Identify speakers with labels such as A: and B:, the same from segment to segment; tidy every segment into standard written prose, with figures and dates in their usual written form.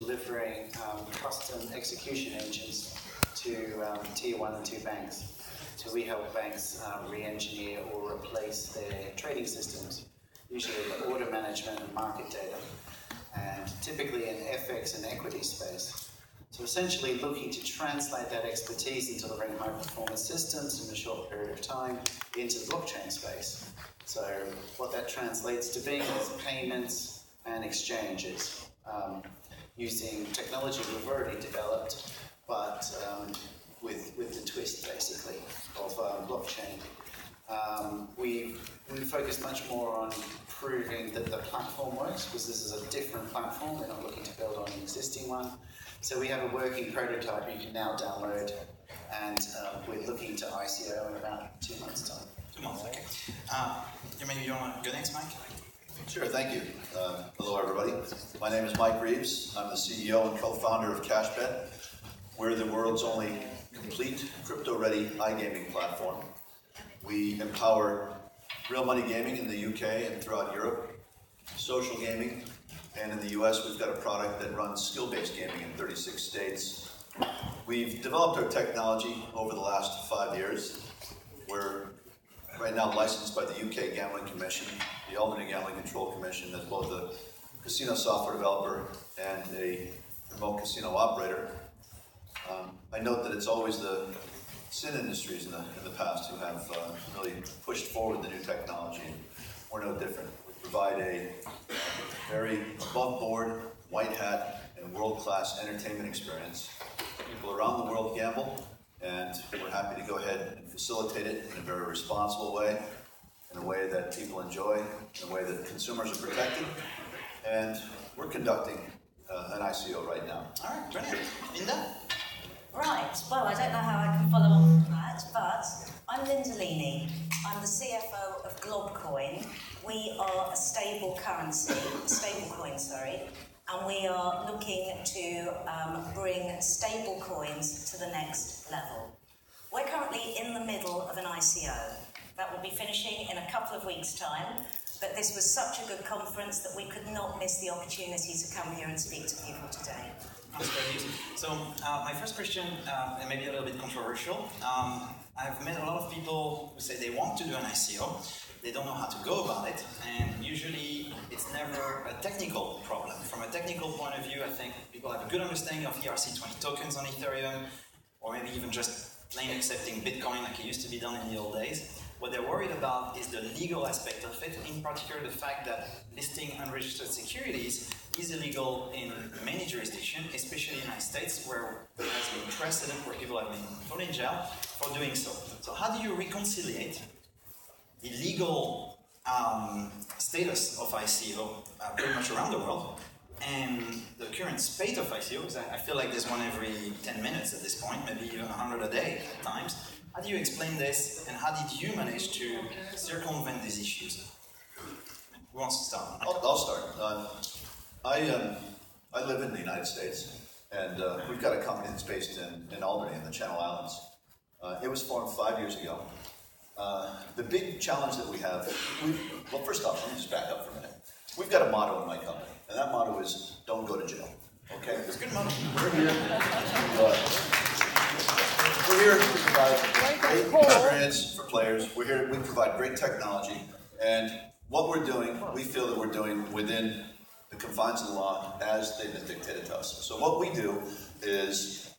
A: delivering custom execution engines to Tier 1 and 2 banks. So we help banks re-engineer or replace their trading systems, usually the order management and market data, and typically in FX and equity space. So essentially looking to translate that expertise in delivering high-performance systems in a short period of time into the blockchain space. So what that translates to being is payments and exchanges using technology we've already developed, but with the twist, basically, of blockchain. We've focused much more on proving that the platform works, because this is a different platform. We're not looking to build on an existing one. So we have a working prototype you can now download, and we're looking to ICO in about 2 months' time.
B: 2 months, okay. Maybe you want to go next, Mike?
C: Sure, thank you. Hello, everybody. My name is Mike Reeves. I'm the CEO and co-founder of CashBet. We're the world's only complete crypto-ready iGaming platform. We empower real money gaming in the UK and throughout Europe, social gaming, and in the US we've got a product that runs skill-based gaming in 36 states. We've developed our technology over the last 5 years. We're right now licensed by the UK Gambling Commission, the Albany Gambling Control Commission, as both a casino software developer and a remote casino operator. I note that it's always the sin industries in the past who have really pushed forward the new technology. We're no different. We provide a very above-board, white hat, and world-class entertainment experience. People around the world gamble, and we're happy to go ahead and facilitate it in a very responsible way, in a way that people enjoy, in a way that consumers are protected, and we're conducting an ICO right now.
B: All right, brilliant. Linda?
D: Right, well, I don't know how I can follow on from that, but I'm Linda Leaney. I'm the CFO of Globcoin. We are a stable coin, and we are looking to bring stable coins to the next level. We're currently in the middle of an ICO. That will be finishing in a couple of weeks' time, but this was such a good conference that we could not miss the opportunity to come here and speak to people today.
B: That's great news. So my first question, and maybe a little bit controversial, I've met a lot of people who say they want to do an ICO, they don't know how to go about it, and usually it's never a technical problem. From a technical point of view, I think people have a good understanding of ERC20 tokens on Ethereum, or maybe even just plain accepting Bitcoin like it used to be done in the old days. What they're worried about is the legal aspect of it, in particular the fact that listing unregistered securities is illegal in many jurisdictions, especially in the United States, where there has been precedent where people have been thrown in jail for doing so. So how do you reconcile the legal status of ICO pretty much around the world and the current spate of ICO? Because I feel like there's one every 10 minutes at this point, maybe even 100 a day at times. How do you explain this, and how did you manage to circumvent these issues? Who wants to start?
C: I'll start. I live in the United States, and we've got a company that's based in Albany in the Channel Islands. It was formed 5 years ago. The big challenge that we have, well, first off, let me just back up for a minute. We've got a motto in my company, and that motto is, don't go to jail. Okay?
B: It's a good motto.
C: We're here to provide great experience for players. We're here, we provide great technology, and what we're doing, we feel that we're doing within the confines of the law as they've been dictated to us. So what we do is,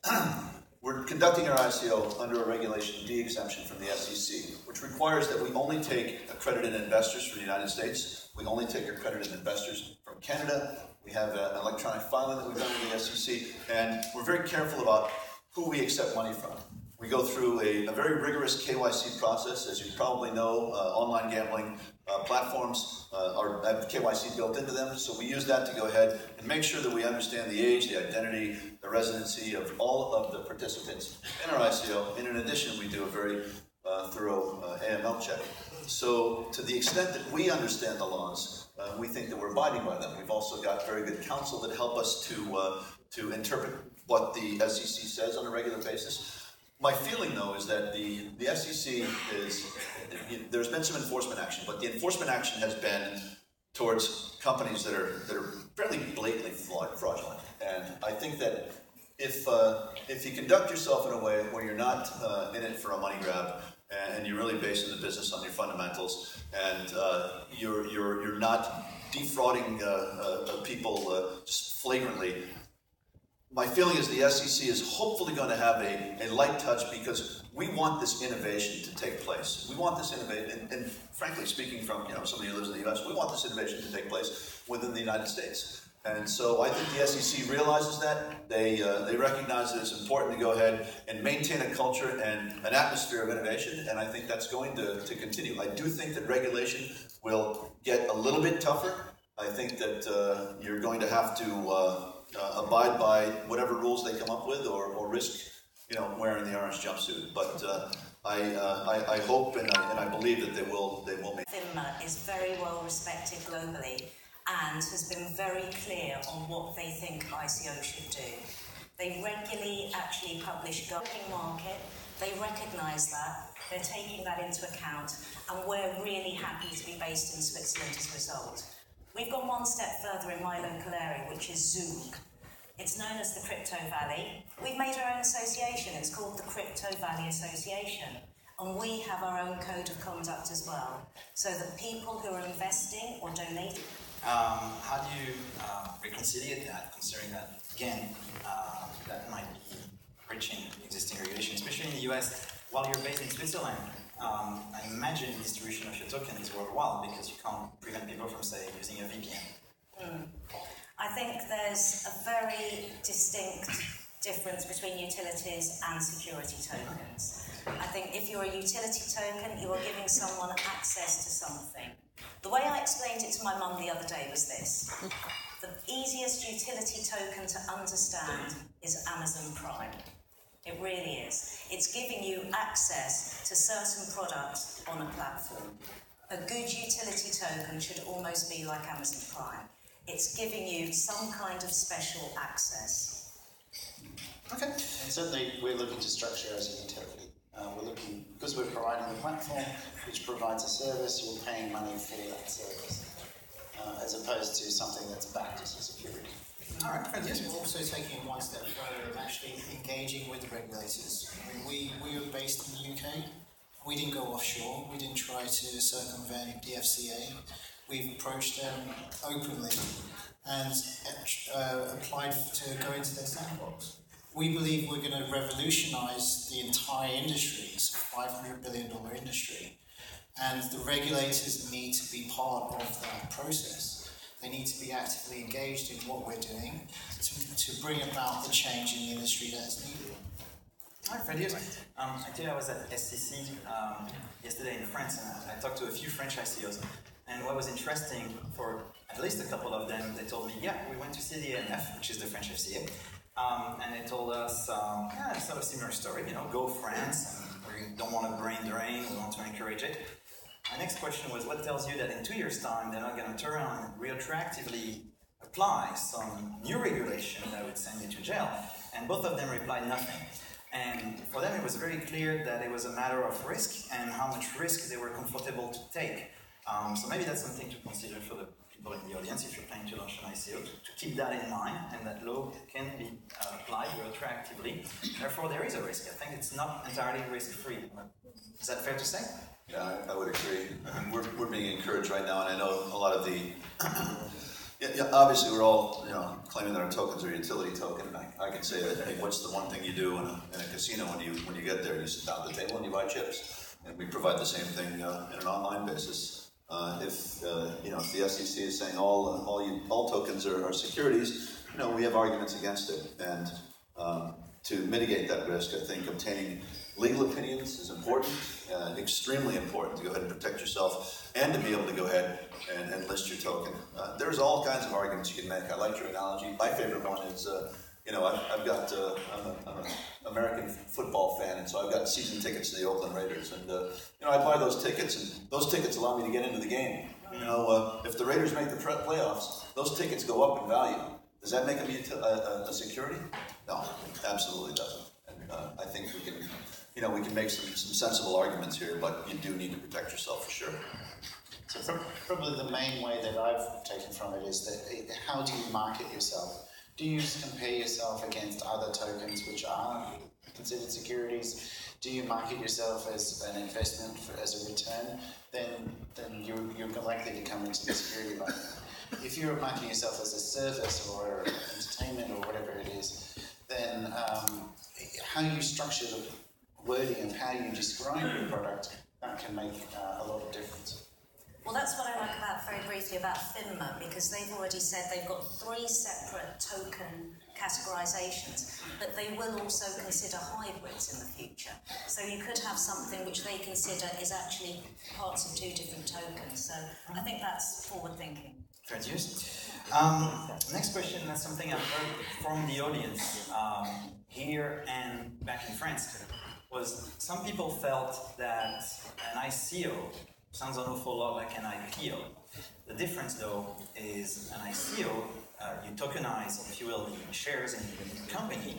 C: we're conducting our ICO under a Regulation D exemption from the SEC, which requires that we only take accredited investors from the United States. We only take accredited investors from Canada. We have an electronic filing that we've done with the SEC, and we're very careful about who we accept money from. We go through a very rigorous KYC process. As you probably know, online gambling platforms have KYC built into them, so we use that to go ahead and make sure that we understand the age, the identity, the residency of all of the participants in our ICO, and in addition, we do a very thorough AML check. So to the extent that we understand the laws, we think that we're abiding by them. We've also got very good counsel that help us to interpret what the SEC says on a regular basis. My feeling, though, is that the SEC is, there's been some enforcement action, but the enforcement action has been towards companies that are fairly blatantly fraudulent. And I think that if you conduct yourself in a way where you're not in it for a money grab, and you're really basing the business on your fundamentals, and you're not defrauding people just flagrantly, my feeling is the SEC is hopefully going to have a light touch, because we want this innovation to take place. We want this innovation, and frankly speaking, from somebody who lives in the U.S., we want this innovation to take place within the United States. And so I think the SEC realizes that. They recognize that it's important to go ahead and maintain a culture and an atmosphere of innovation, and I think that's going to continue. I do think that regulation will get a little bit tougher. I think that you're going to have to abide by whatever rules they come up with, or risk wearing the orange jumpsuit. But I hope and I believe that they will make.
D: FINMA is very well respected globally, and has been very clear on what they think ICO should do. They regularly actually publish governing market. They recognise that. They're taking that into account, and we're really happy to be based in Switzerland as a result. We've gone one step further in my local area, which is Zug. It's known as the Crypto Valley. We've made our own association. It's called the Crypto Valley Association. And we have our own code of conduct as well, so that people who are investing or donating.
B: How do you reconcile that, considering that, again, that might be breaching existing regulation, especially in the US, while you're based in Switzerland? I imagine the distribution of your token is worldwide, because you can't prevent people from, say, using a VPN.
D: I think there's a very distinct difference between utilities and security tokens. I think if you're a utility token, you are giving someone access to something. The way I explained it to my mum the other day was this. The easiest utility token to understand is Amazon Prime. It really is. It's giving you access to certain products on a platform. A good utility token should almost be like Amazon Prime. It's giving you some kind of special access.
E: Okay. And certainly we're looking to structure as a utility. We're looking, because we're providing a platform which provides a service, you're paying money for that service, as opposed to something that's backed as a security.
F: All right, yes, we're also taking it one step further and actually engaging with the regulators. I mean, we were based in the UK. We didn't go offshore. We didn't try to circumvent the FCA. We've approached them openly and applied to go into their sandbox. We believe we're going to revolutionize the entire industry. It's a $500 billion industry. And the regulators need to be part of that process. They need to be actively engaged in what we're doing to bring about the change in the industry that is needed.
B: Hi, Freddie. Actually, I was at SCC yesterday in France, and I talked to a few French ICOs. And what was interesting, for at least a couple of them, they told me, yeah, we went to see the AMF, which is the French FCA. And they told us, yeah, it's sort of a similar story, go France, and we don't want to brain drain, we want to encourage it. My next question was, what tells you that in 2 years' time they're not going to turn around and retroactively apply some new regulation that would send you to jail? And both of them replied nothing. And for them it was very clear that it was a matter of risk and how much risk they were comfortable to take. So maybe that's something to consider for the people in the audience if you're planning to launch an ICO, to keep that in mind, and that law can be applied retroactively. Therefore, there is a risk. I think it's not entirely risk-free. Is that fair to say?
C: Yeah, I would agree. We're being encouraged right now, and I know a lot of the. Obviously, we're all claiming that our tokens are a utility token. And I can say that. Hey, what's the one thing you do in a casino when you get there? You sit down at the table and you buy chips, and we provide the same thing in an online basis. If the SEC is saying all tokens are securities, we have arguments against it, and to mitigate that risk, I think obtaining legal opinions is important, extremely important to go ahead and protect yourself, and to be able to go ahead and list your token. There's all kinds of arguments you can make. I like your analogy. My favorite one is, I'm an American football fan, and so I've got season tickets to the Oakland Raiders, and I buy those tickets, and those tickets allow me to get into the game. If the Raiders make the playoffs, those tickets go up in value. Does that make them a security? No, absolutely doesn't. And I think we can make some sensible arguments here, but you do need to protect yourself for sure.
E: So probably the main way that I've taken from it is that how do you market yourself? Do you compare yourself against other tokens which are considered securities? Do you market yourself as an investment as a return? Then you're likely to come into the security market. If you're marketing yourself as a service or entertainment or whatever it is, then how you structure the wording of how you describe your product, that can make a lot of difference.
D: Well, that's what I like about, very briefly, about FINMA, because they've already said they've got 3 separate token categorizations, but they will also consider hybrids in the future. So you could have something which they consider is actually parts of 2 different tokens. So I think that's forward thinking.
B: Fair use. Next question, that's something I've heard from the audience here and back in France, was some people felt that an ICO sounds an awful lot like an IPO. The difference, though, is an ICO, you tokenize, if you will, the shares in your company.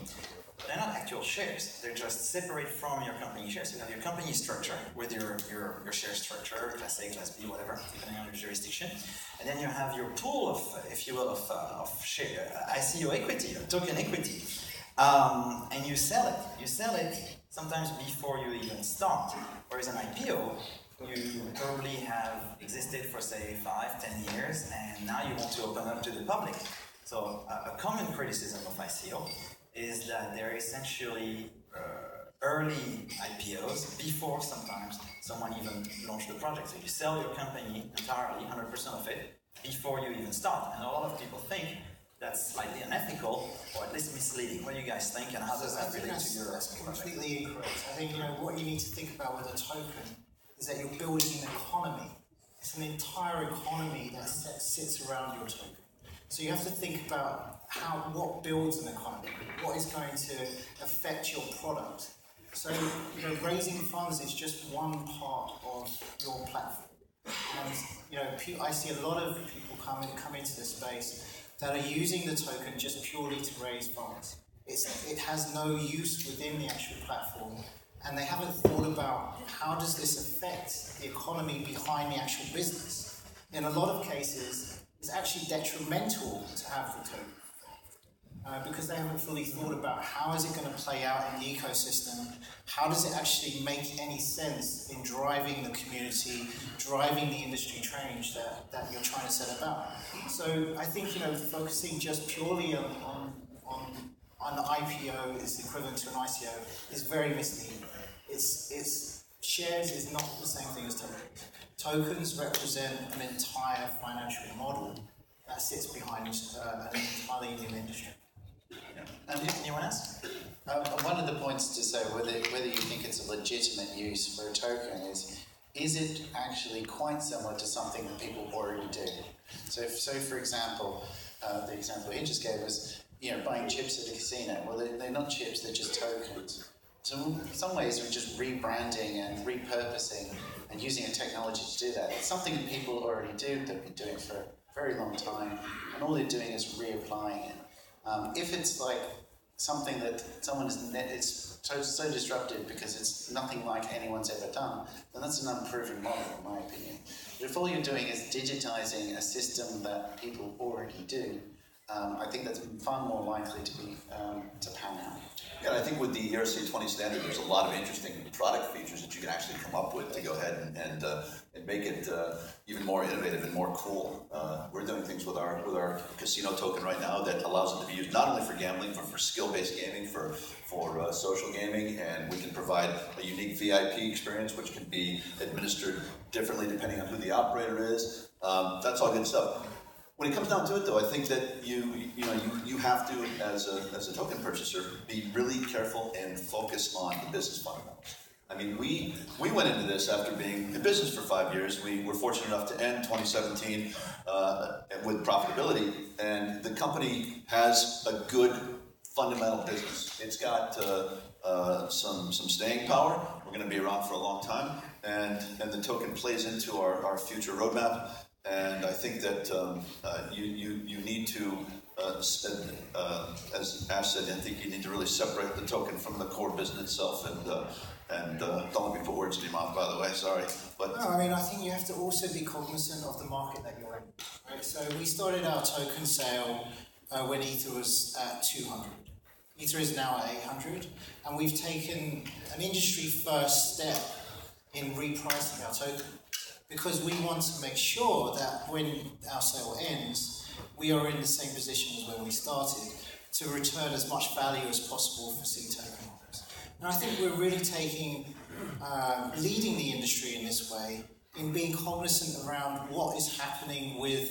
B: They're not actual shares. They're just separate from your company shares. You have your company structure with your share structure, Class A, Class B, whatever, depending on your jurisdiction. And then you have your pool of, if you will, of share, ICO equity, or token equity. And you sell it. You sell it sometimes before you even start. Whereas an IPO, you probably have existed for, say, 5-10 years, and now you want to open up to the public. So a common criticism of ICO is that they're essentially early IPOs before sometimes someone even launched the project. So you sell your company entirely, 100% of it, before you even start. And a lot of people think that's slightly unethical, or at least misleading. What do you guys think, and how does that relate to your
F: That's completely incorrect. I think what you need to think about with a token is that you're building an economy. It's an entire economy that sits around your token. So you have to think about what builds an economy, what is going to affect your product. So raising funds is just one part of your platform. And I see a lot of people come into the space that are using the token just purely to raise funds. It has no use within the actual platform, and they haven't thought about how does this affect the economy behind the actual business. In a lot of cases, it's actually detrimental to have the token because they haven't fully thought about how is it going to play out in the ecosystem, how does it actually make any sense in driving the community, driving the industry change that you're trying to set about. So I think focusing just purely on the IPO is equivalent to an ICO is very misleading. It's shares is not the same thing as tokens. Tokens represent an entire financial model that sits behind an entirely new industry.
B: Anyone else?
E: One of the points to say whether you think it's a legitimate use for a token is it actually quite similar to something that people already do? So for example, the example he just gave was buying chips at a casino. Well, they're not chips; they're just tokens. So in some ways, we're just rebranding and repurposing and using a technology to do that. It's something that people already do, they've been doing for a very long time, and all they're doing is reapplying it. If it's like something that someone is so disruptive because it's nothing like anyone's ever done, then that's an unproven model, in my opinion. But if all you're doing is digitizing a system that people already do, I think that's far more likely to pan out.
C: Yeah, I think with the ERC20 standard, there's a lot of interesting product features that you can actually come up with to go ahead and make it even more innovative and more cool. We're doing things with our casino token right now that allows it to be used not only for gambling, but for skill-based gaming, for social gaming, and we can provide a unique VIP experience which can be administered differently depending on who the operator is. That's all good stuff. When it comes down to it, though, I think that you have to, as a token purchaser, be really careful and focus on the business fundamentals. I mean, we went into this after being in business for 5 years. We were fortunate enough to end 2017 with profitability, and the company has a good fundamental business. It's got some staying power. We're going to be around for a long time, and the token plays into our future roadmap. And I think that you need to as Ash said, I think you need to really separate the token from the core business itself. And don't let me put words in your mouth, by the way. Sorry, but
F: no, I mean, I think you have to also be cognizant of the market that you're in. Right? So we started our token sale when Ether was at 200. Ether is now at 800, and we've taken an industry-first step in repricing our token because we want to make sure that when our sale ends, we are in the same position as when we started to return as much value as possible for seed token holders. And I think we're really leading the industry in this way in being cognizant around what is happening with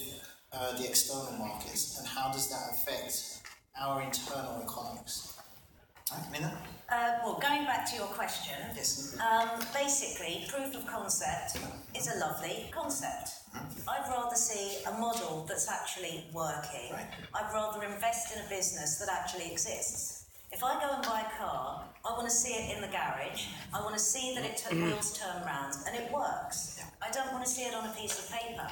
F: the external markets and how does that affect our internal economics.
B: Mina?
D: Well, going back to your question,
B: Yes.
D: Basically, proof of concept is a lovely concept. I'd rather see a model that's actually working.
B: Right.
D: I'd rather invest in a business that actually exists. If I go and buy a car, I want to see it in the garage. I want to see that wheels turn round and it works.
B: Yeah.
D: I don't want to see it on a piece of paper.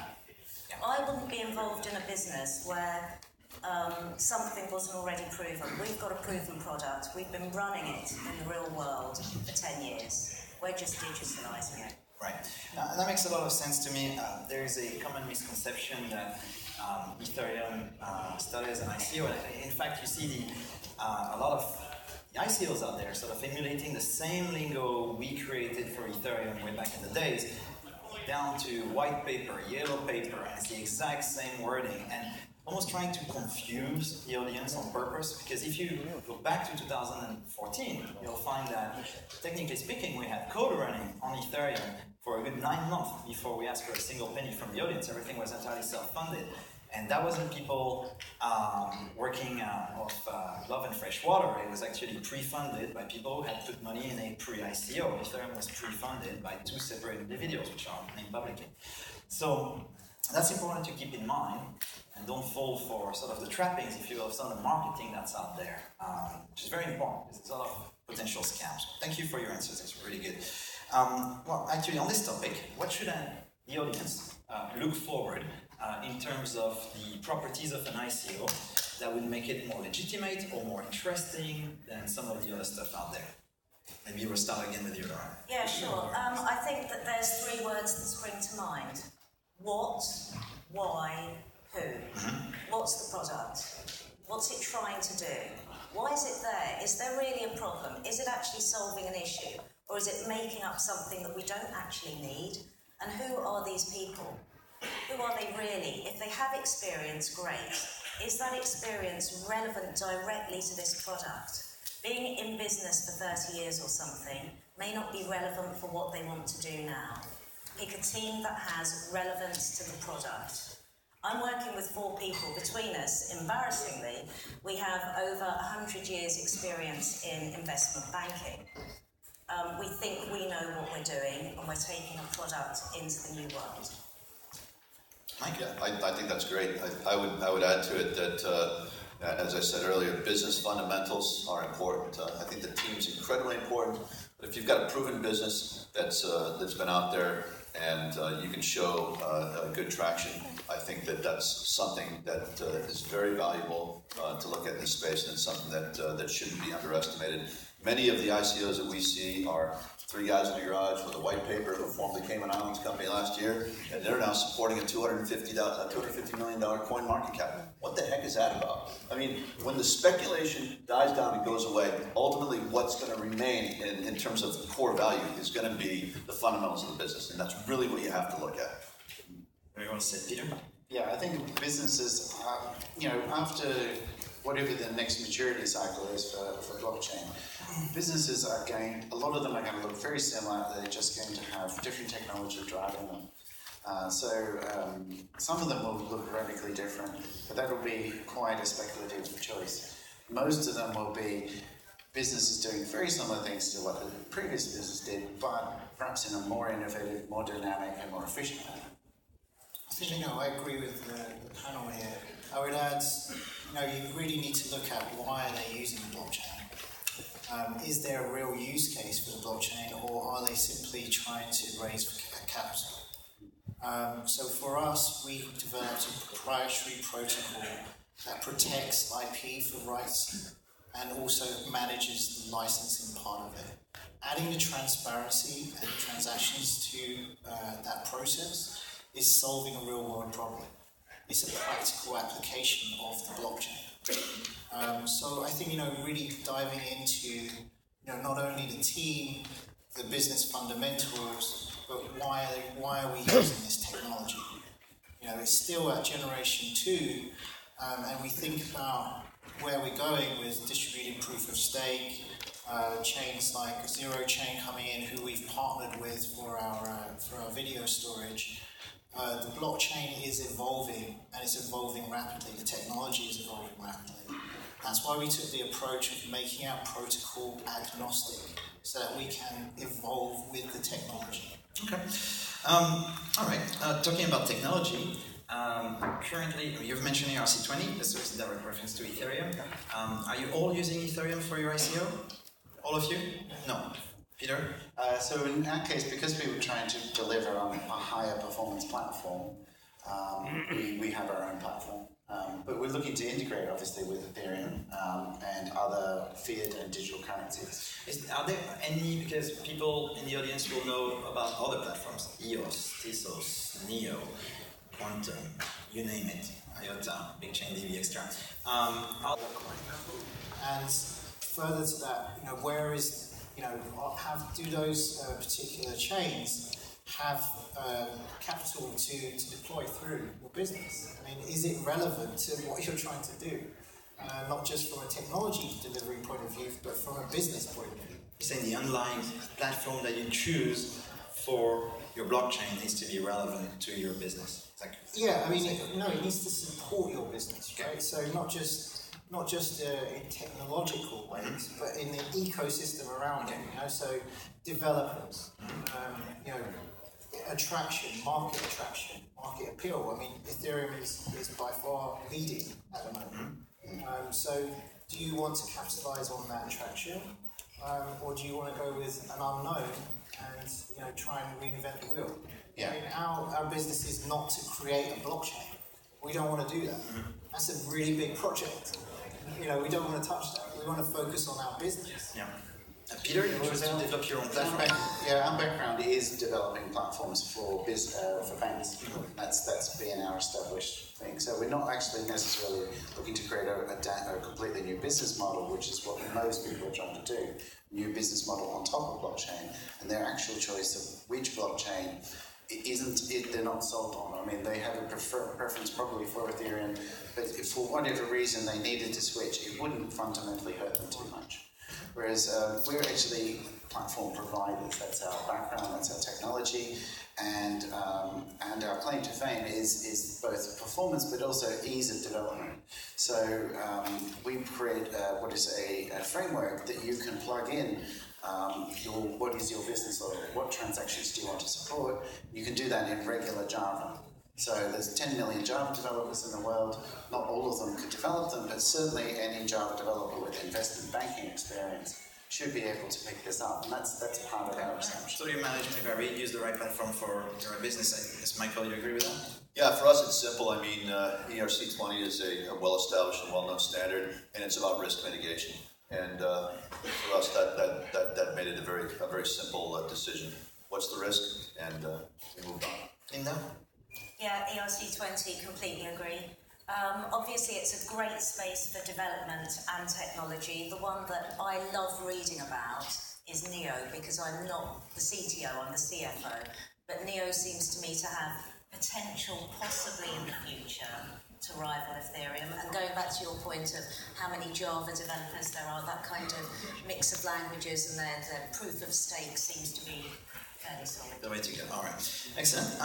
B: Yeah.
D: I wouldn't be involved in a business where something wasn't already proven. We've got a proven product. We've been running it in the real world for 10 years. We're just digitalising it.
B: Right. That makes a lot of sense to me. There is a common misconception that Ethereum started as an ICO. And in fact, you see a lot of the ICOs out there sort of emulating the same lingo we created for Ethereum way back in the days, down to white paper, yellow paper, and it's the exact same wording. And almost trying to confuse the audience on purpose, because if you go back to 2014, you'll find that, technically speaking, we had code running on Ethereum for a good 9 months before we asked for a single penny from the audience. Everything was entirely self-funded. And that wasn't people working off love and fresh water. It was actually pre-funded by people who had put money in a pre-ICO. Ethereum was pre-funded by 2 separate individuals, which are named publicly. So that's important to keep in mind. And don't fall for sort of the trappings, if you will, of some of the marketing that's out there, which is very important because there's a lot of potential scams. Thank you for your answers, it's really good. Well, actually, on this topic, what should the audience look forward in terms of the properties of an ICO that would make it more legitimate or more interesting than some of the other stuff out there? Maybe we'll start again with you, Laura.
D: Yeah, sure. I think that there's 3 words that spring to mind. What, why, who? What's the product? What's it trying to do? Why is it there? Is there really a problem? Is it actually solving an issue? Or is it making up something that we don't actually need? And who are these people? Who are they really? If they have experience, great. Is that experience relevant directly to this product? Being in business for 30 years or something may not be relevant for what they want to do now. Pick a team that has relevance to the product. I'm working with 4 people. Between us, embarrassingly, we have over 100 years' experience in investment banking. We think we know what we're doing, and we're taking a product into the new world.
C: Mike? Yeah, I think that's great. I would add to it that, as I said earlier, business fundamentals are important. I think the team's incredibly important. But if you've got a proven business that's been out there and you can show good traction, I think that's something that is very valuable to look at in this space, and it's something that shouldn't be underestimated. Many of the ICOs that we see are 3 guys in a garage with a white paper who formed the Cayman Islands company last year, and they're now supporting a $250 million coin market cap. What the heck is that about? I mean, when the speculation dies down and goes away, ultimately what's going to remain in terms of the core value is going to be the fundamentals of the business, and that's really what you have to look at.
B: Very well said, Peter.
E: Yeah, I think businesses, after whatever the next maturity cycle is for blockchain, businesses are a lot of them are going to look very similar. They're just going to have different technology driving them. Some of them will look radically different, but that will be quite a speculative choice. Most of them will be businesses doing very similar things to what the previous business did, but perhaps in a more innovative, more dynamic, and more efficient manner.
F: I agree with the panel here. I would add, you really need to look at why are they using the blockchain. Is there a real use case for the blockchain, or are they simply trying to raise capital? So for us, we developed a proprietary protocol that protects IP for rights and also manages the licensing part of it. Adding the transparency and transactions to that process is solving a real-world problem. It's a practical application of the blockchain. So I think, really diving into, not only the team, the business fundamentals, but why are we using this technology? It's still at generation 2, and we think about where we're going with distributed proof of stake, chains like Zero Chain coming in, who we've partnered with for our video storage. The blockchain is evolving, and it's evolving rapidly. The technology is evolving rapidly. That's why we took the approach of making our protocol agnostic, so that we can evolve with the technology.
B: Okay. All right. Talking about technology, currently, you've mentioned ERC20, this is a direct reference to Ethereum. Are you all using Ethereum for your ICO? All of you? No. Peter?
E: So in that case, because we were trying to deliver on a higher performance platform, we have our own platform. But we're looking to integrate, obviously, with Ethereum and other fiat and digital currencies.
B: Are there any, because people in the audience will know about other platforms, EOS, Tezos, Neo, Quantum, you name it, IOTA, Big Chain, DB Extra.
F: And further to that, where is, do those particular chains have capital to deploy through your business? I mean, is it relevant to what you're trying to do? Not just from a technology delivery point of view, but from a business point of view.
B: You're saying the underlying platform that you choose for your blockchain needs to be relevant to your business.
F: Yeah, I mean, it needs to support your business, right? So not just in technological ways, but in the ecosystem around it. So developers, attraction, market appeal. I mean, Ethereum is by far leading at the moment. So do you want to capitalize on that attraction, or do you want to go with an unknown and try and reinvent the wheel?
E: Yeah.
F: I mean, our business is not to create a blockchain. We don't want to do that. That's a really big project. We don't want to touch that. We want to focus on our business.
B: Yeah. Peter, you want to develop your own platform?
E: Yeah, our background is developing platforms for banks. That's been our established thing. So we're not actually necessarily looking to create a completely new business model, which is what most people are trying to do. New business model on top of blockchain, and their actual choice of which blockchain they're not sold on. I mean, they have a preference probably for Ethereum, but if for whatever reason they needed to switch, it wouldn't fundamentally hurt them too much. Whereas we're actually platform providers. That's our background, that's our technology, and our claim to fame is both performance but also ease of development. So we create what is a framework that you can plug in. What is your business model? What transactions do you want to support? You can do that in regular Java. So there's 10 million Java developers in the world. Not all of them could develop them, but certainly any Java developer with investment banking experience should be able to pick this up, and that's part of our assumption.
B: So you manage to use the right platform for your business. I guess, Michael, you agree with that?
C: Yeah, for us it's simple. I mean, ERC20 is a well-established and well-known standard, and it's about risk mitigation. And for us, that made it a very simple decision. What's the risk? And we moved on.
B: Linda?
D: Yeah, ERC20, completely agree. Obviously, it's a great space for development and technology. The one that I love reading about is Neo, because I'm not the CTO, I'm the CFO. But Neo seems to me to have potential, possibly in the future, to rival Ethereum. And going back to your point of how many Java developers there are, that kind of mix of languages and their proof of stake seems to be fairly solid.
B: The way to go. All right. Excellent.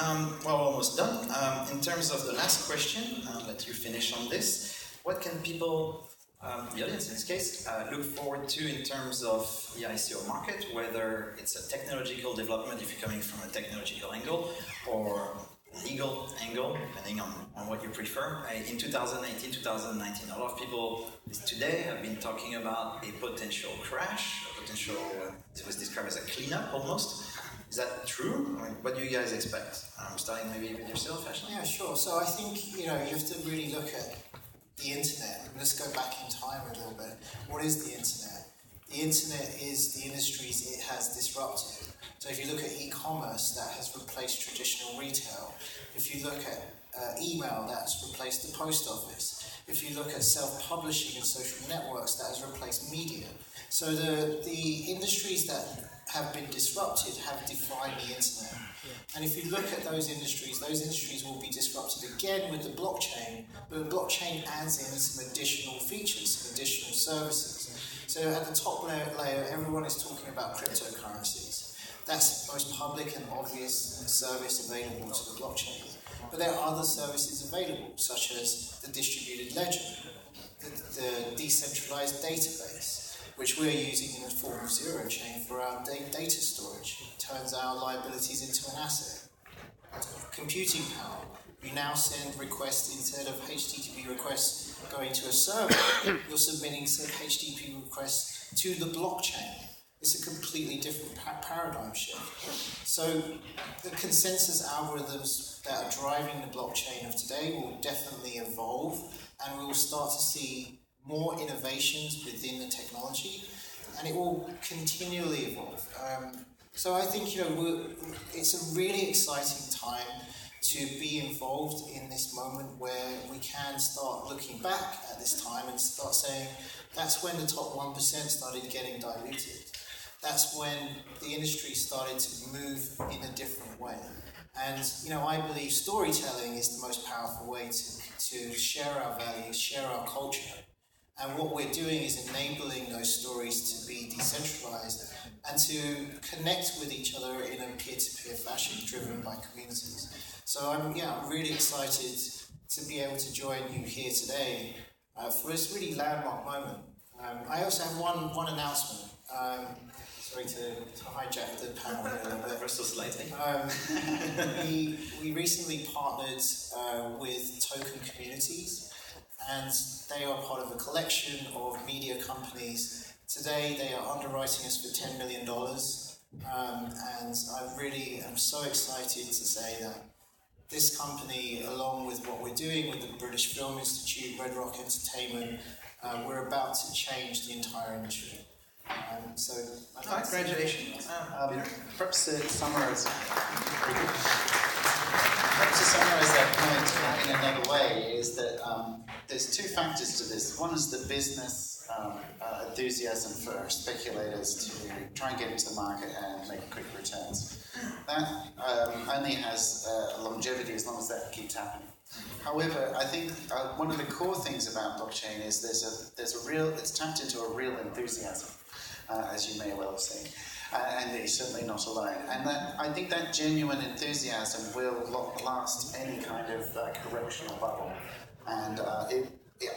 B: Well, almost done. In terms of the last question, I'll let you finish on this. What can people, the audience in this case, look forward to in terms of the ICO market, whether it's a technological development, if you're coming from a technological angle, or legal angle, depending on what you prefer. In 2018, 2019, a lot of people today have been talking about a potential crash, a potential, it was described as a cleanup almost. Is that true? I mean, what do you guys expect? Starting maybe with yourself, Ashley?
F: Yeah, sure. So I think, you have to really look at the internet. Let's go back in time a little bit. What is the internet? The internet is the industries it has disrupted. So if you look at e-commerce, that has replaced traditional retail. If you look at email, that's replaced the post office. If you look at self-publishing and social networks, that has replaced media. So the industries that have been disrupted have defined the internet. And if you look at those industries will be disrupted again with the blockchain, but the blockchain adds in some additional features, some additional services. So at the top layer, everyone is talking about cryptocurrencies. That's the most public and obvious service available to the blockchain. But there are other services available, such as the distributed ledger, the decentralized database, which we're using in the form of zero chain for our data storage. It turns our liabilities into an asset. Computing power. We now send requests, instead of HTTP requests going to a server, you're submitting HTTP requests to the blockchain. It's a completely different paradigm shift. So the consensus algorithms that are driving the blockchain of today will definitely evolve, and we will start to see more innovations within the technology, and it will continually evolve. So I think it's a really exciting time to be involved in this moment where we can start looking back at this time and start saying that's when the top 1% started getting diluted. That's when the industry started to move in a different way. And I believe storytelling is the most powerful way to share our values, share our culture. And what we're doing is enabling those stories to be decentralized and to connect with each other in a peer-to-peer fashion driven by communities. So I'm really excited to be able to join you here today for this really landmark moment. I also have one announcement. Sorry to hijack the panel here a little bit.
B: First, slightly.
F: We recently partnered with Token Communities, and they are part of a collection of media companies. Today they are underwriting us for $10 million, and I really am so excited to say that this company, along with what we're doing with the British Film Institute, Red Rock Entertainment, we're about to change the entire industry.
B: Congratulations.
E: Perhaps to summarise that point in another way is that there's two factors to this. One is the business enthusiasm for speculators to try and get into the market and make quick returns. That only has longevity as long as that keeps happening. However, I think one of the core things about blockchain is it's tapped into a real enthusiasm, as you may well have seen. And it's certainly not alone. And I think that genuine enthusiasm will last any kind of correctional bubble. And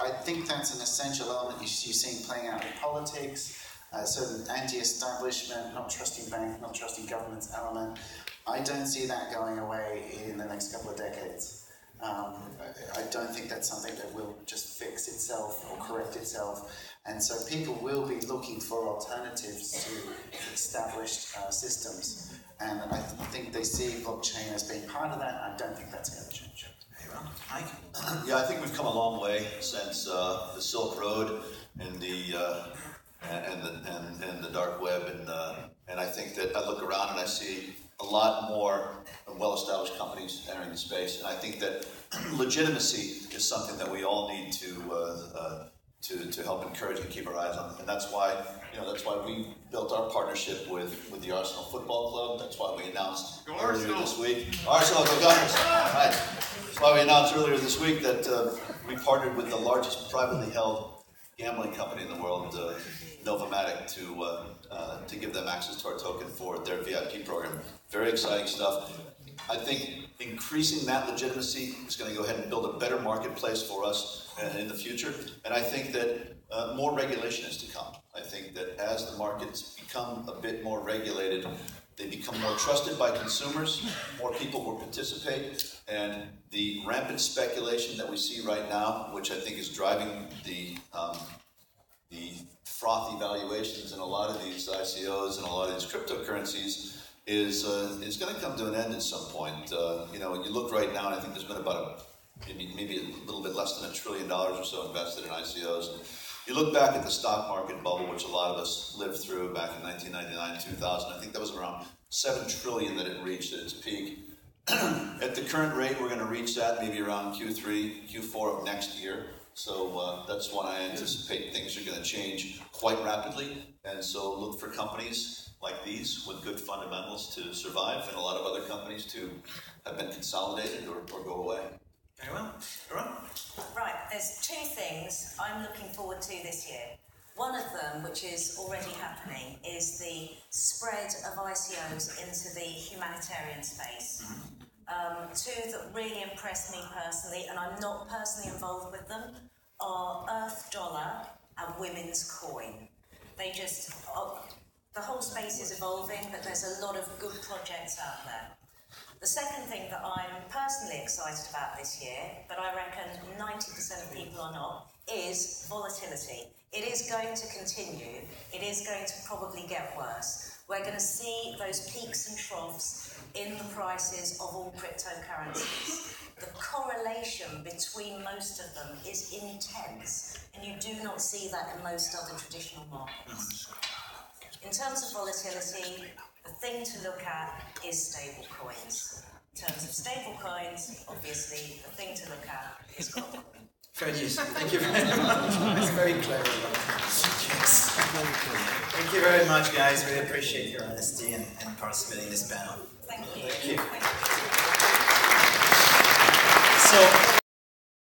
E: I think that's an essential element you're seeing playing out in politics, certain anti-establishment, not trusting banks, not trusting governments element. I don't see that going away in the next couple of decades. I don't think that's something that will just fix itself or correct itself. And so people will be looking for alternatives to established systems. And I think they see blockchain as being part of that. I don't think that's going to change.
B: Mike?
C: Yeah, I think we've come a long way since the Silk Road and the dark web, and I think that I look around and I see a lot more well-established companies entering the space, and I think that legitimacy is something that we all need to help encourage and keep our eyes on, and that's why we built our partnership with the Arsenal Football Club. That's why we announced earlier this week. Arsenal, go Gunners! All right. That's why we announced earlier this week that we partnered with the largest privately held gambling company in the world, Novomatic, to give them access to our token for their VIP program. Very exciting stuff. I think increasing that legitimacy is going to go ahead and build a better marketplace for us in the future. And I think that more regulation is to come. I think that as the markets become a bit more regulated, they become more trusted by consumers, more people will participate, and the rampant speculation that we see right now, which I think is driving the frothy valuations in a lot of these ICOs and a lot of these cryptocurrencies, is going to come to an end at some point. When you look right now, and I think there's been about maybe a little bit less than $1 trillion or so invested in ICOs. And you look back at the stock market bubble, which a lot of us lived through back in 1999, 2000. I think that was around $7 trillion that it reached at its peak. At the current rate, we're going to reach that maybe around Q3, Q4 of next year. So that's when I anticipate things are going to change quite rapidly. And so look for companies like these with good fundamentals to survive, and a lot of other companies to have been consolidated or go away.
B: Very well. Ron?
D: Right, there's two things I'm looking forward to this year. One of them, which is already happening, is the spread of ICOs into the humanitarian space. Two that really impressed me personally, and I'm not personally involved with them, are Earth Dollar and Women's Coin. They just, the whole space is evolving, but there's a lot of good projects out there. The second thing that I'm personally excited about this year, but I reckon 90% of people are not, is volatility. It is going to continue. It is going to probably get worse. We're going to see those peaks and troughs in the prices of all cryptocurrencies. The correlation between most of them is intense, and you do not see that in most other traditional markets. In terms of volatility, the thing to look at is stable coins. In terms of stable coins, obviously, the thing to look at is Bitcoin.
B: Fair news. Thank you very much. That's very clever. Yes. Thank you very much, guys. Really appreciate your honesty and participating in this panel.
D: Thank you.
B: Thank you.
D: Thank you.
B: So.